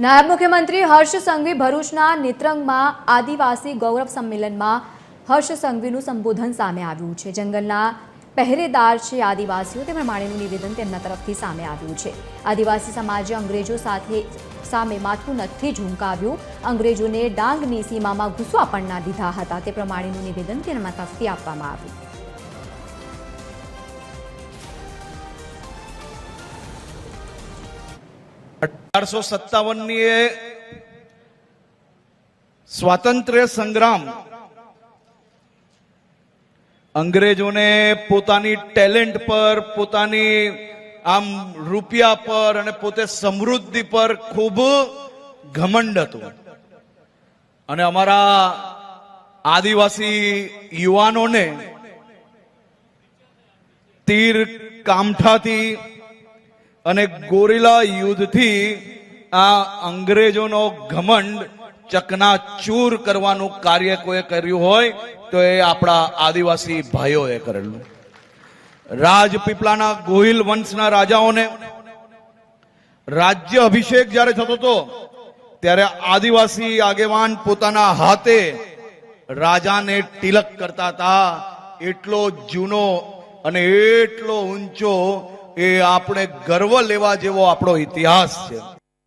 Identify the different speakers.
Speaker 1: નાયબ મુખ્યમંત્રી હર્ષ સંઘવી ભરૂચના નેત્રંગમાં આદિવાસી ગૌરવ સંમેલનમાં હર્ષ સંઘવીનું સંબોધન સામે આવ્યું છે। જંગલના પહેરેદાર છે આદિવાસીઓ, તે પ્રમાણેનું નિવેદન તેમના તરફથી સામે આવ્યું છે। આદિવાસી સમાજે અંગ્રેજો સામે માથું નથી ઝુંકાવ્યું, અંગ્રેજોને ડાંગની સીમામાં ઘૂસવા પણ ના દીધા હતા, તે પ્રમાણેનું નિવેદન તેમના તરફથી આપવામાં આવ્યું।
Speaker 2: 1857 સ્વાતંત્ર્ય સંગ્રામ અંગ્રેજોને પોતાની ટેલેન્ટ પર, પોતાની આમ રૂપિયા પર અને પોતે સમૃદ્ધિ પર ખૂબ ઘમંડ હતું અને અમારા આદિવાસી યુવાનોને તીર કામઠાથી અને ગોરીલા યુદ્ધથી આ અંગ્રેજોનો ઘમંડ ચકનાચૂર કરવાનું કાર્ય કોઈ કર્યું હોય તો એ આપણા આદિવાસી ભાઈઓએ કરેલું। રાજપીપળાના ગોહિલ વંશના રાજાઓને રાજ્ય અભિષેક જ્યારે થતો હતો ત્યારે આદિવાસી આગેવાન પોતાના હાથે રાજાને તિલક કરતા હતા। એટલો જૂનો અને એટલો ઊંચો એ આપણે ગર્વ લેવા જેવો આપણો ઇતિહાસ છે।